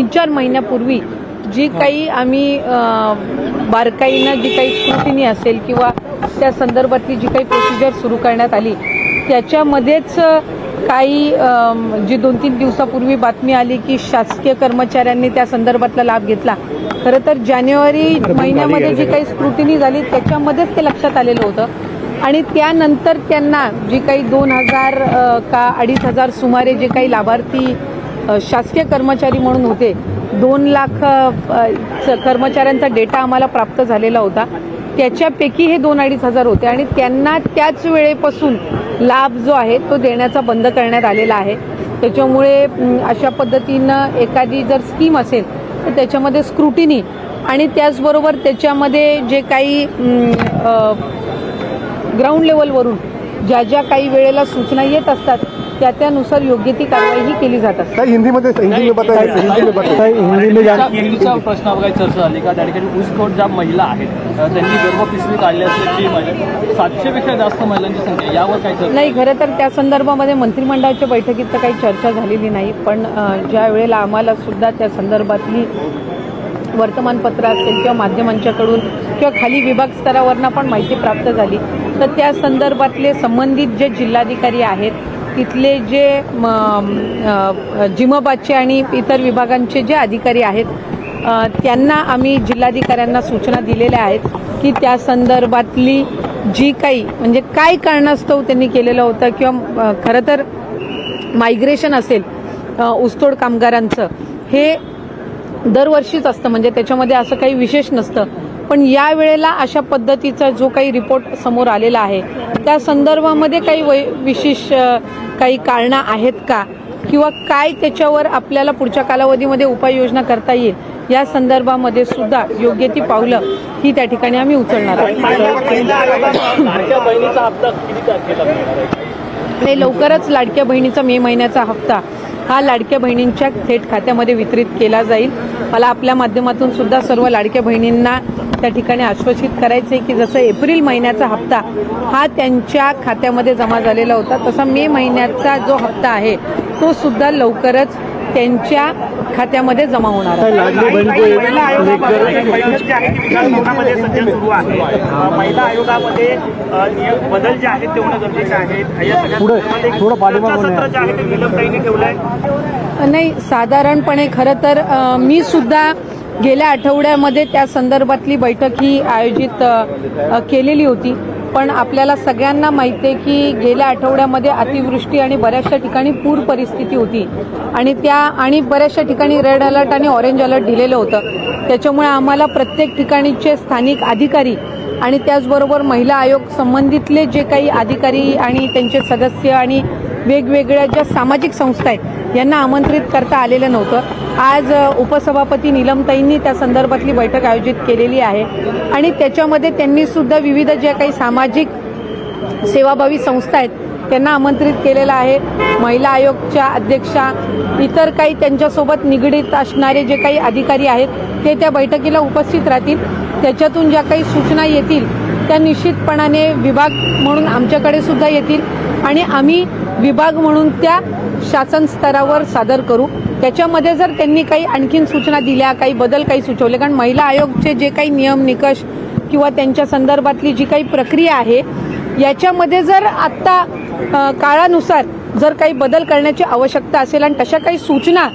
3-4 महिन्यापूर्वी जी काही आम्ही बारकाईनं जी काही स्क्रुटिनी असेल किंवा त्या संदर्भातली जी काही प्रोसिजर सुरू करण्यात आली त्याच्यामध्येच काही जी 2-3 दिवसापूर्वी बातमी आली की शासकीय कर्मचाऱ्यांनी त्या संदर्भातला लाभ घेतला। खरं तर जानेवारी महिन्यामध्ये जी काही स्क्रुटिनी झाली त्याच्यामध्येच ते लक्षात आलेलं होतं आणि त्यानंतर त्यांना जी काही 2000 का 2500 सुमारे जे काही लाभार्थी शासकीय कर्मचारी म्हणून होते 2 लाख कर्मचाऱ्यांचा डेटा आम्हाला प्राप्त झालेला होता। त्याच्यापैकी हे 2-2500 होते आणि त्यांना त्याच वेळेपासून लाभ जो आहे तो देण्याचा बंद करण्यात आलेला आहे। त्याच्यामुळे अशा पद्धतीनं एखादी जर स्कीम असेल तर त्याच्यामध्ये स्क्रुटिनी आणि त्याचबरोबर त्याच्यामध्ये जे काही ग्राउंड लेवलवरून ज्या काही वेळेला सूचना येत असतात त्यानुसार योग्य ती कारवाई केली जात असते। हिंदी में प्रश्न काही चर्चा झाली का? त्या ठिकाणी ऊसतोड ज्या महिला आहेत त्यांनी गर्भपिशवी काढली असल्याची 700 पेक्षा जास्त महिलांची संख्या, यावर काय चर्चा नाही? खरं तर त्या संदर्भामध्ये मंत्रिमंडळाच्या बैठकीत तर काही चर्चा झालेली नाही, पण ज्या वेळेला आम्हाला सुद्धा त्या संदर्भातली वर्तमानपत्र असेल किंवा माध्यमांच्याकडून किंवा खाली विभाग स्तरावरनं पण माहिती प्राप्त झाली तर त्या संदर्भातले संबंधित जे जिल्हाधिकारी आहेत तिथले जे जिमबादचे आणि इतर विभागांचे जे अधिकारी आहेत त्यांना आम्ही जिल्हाधिकाऱ्यांना सूचना दिलेल्या आहेत की त्या संदर्भातली जी काही म्हणजे काय कारणास्तव त्यांनी केलेलं होतं किंवा खरं तर मायग्रेशन असेल ऊसतोड कामगारांचं हे दरवर्षीच असतं, म्हणजे त्याच्यामध्ये असं काही विशेष नसतं, पण या वेळेला अशा पद्धतीचा जो काही रिपोर्ट समोर आलेला आहे त्या संदर्भामध्ये काही विशेष काही कारणं आहेत का किंवा काय त्याच्यावर आपल्याला पुढच्या कालावधीमध्ये उपाययोजना करता येईल या संदर्भामध्ये सुद्धा योग्य ती पावलं ही त्या ठिकाणी आम्ही उचलणार आहोत। लवकरच लाडक्या बहिणीचा मे महिन्याचा हप्ता हा लाडक्या बहिणींच्या थेट खात्यामध्ये वितरित केला जाईल। मला आपल्या माध्यमातून सुद्धा सर्व लाडक्या बहिणींना त्या ठिकाणी आश्वासित करायचे की जसं एप्रिल महिन्याचा हप्ता हा त्यांच्या खात्यामध्ये जमा झालेला होता तसा मे महिन्याचा जो हप्ता आहे तो सुद्धा लवकरच त्यांच्या खात्यामध्ये जमा होणार आहे। महिला आयोगामध्ये बदल जे आहेत ते होणं गरजेचे आहेत। नाही, साधारणपणे खरं तर मी सुद्धा गेल्या आठवड्यामध्ये त्या संदर्भातली बैठक ही आयोजित केलेली होती, पण आपल्याला सगळ्यांना माहिती आहे की गेल्या आठवड्यामध्ये अतिवृष्टी आणि बऱ्याचशा ठिकाणी पूर परिस्थिती होती आणि बऱ्याचशा ठिकाणी रेड अलर्ट आणि ऑरेंज अलर्ट दिलेलं होतं। त्याच्यामुळे आम्हाला प्रत्येक ठिकाणीचे स्थानिक अधिकारी आणि त्याचबरोबर महिला आयोग संबंधितले जे काही अधिकारी आणि त्यांचे सदस्य आणि वेगवेगळ्या ज्या सामाजिक संस्था आहेत यांना आमंत्रित करता आलेलं नव्हतं। आज उपसभापती नीलमताईंनी त्या संदर्भातली बैठक आयोजित केलेली आहे आणि त्याच्यामध्ये त्यांनी सुद्धा विविध ज्या काही सामाजिक सेवाभावी संस्था आहेत त्यांना आमंत्रित केलेलं आहे। महिला आयोगच्या अध्यक्षा इतर काही त्यांच्यासोबत निगडीत असणारे जे काही अधिकारी आहेत ते त्या बैठकीला उपस्थित राहतील। त्याच्यातून ज्या काही सूचना येतील त्या निश्चितपणाने विभाग म्हणून आमच्याकडे सुद्धा येतील आणि आम्ही विभाग म्हणून त्या शासन स्तरावर सादर करू। त्याच्यामध्ये जर त्यांनी काही आणखीन सूचना दिल्या, काही बदल काही सुचवले, कारण महिला आयोगचे जे काही नियम निकष किंवा त्यांच्या संदर्भातली जी काही प्रक्रिया आहे याच्यामध्ये जर आत्ता काळानुसार जर काही बदल करण्याची आवश्यकता असेल आणि तशा काही सूचना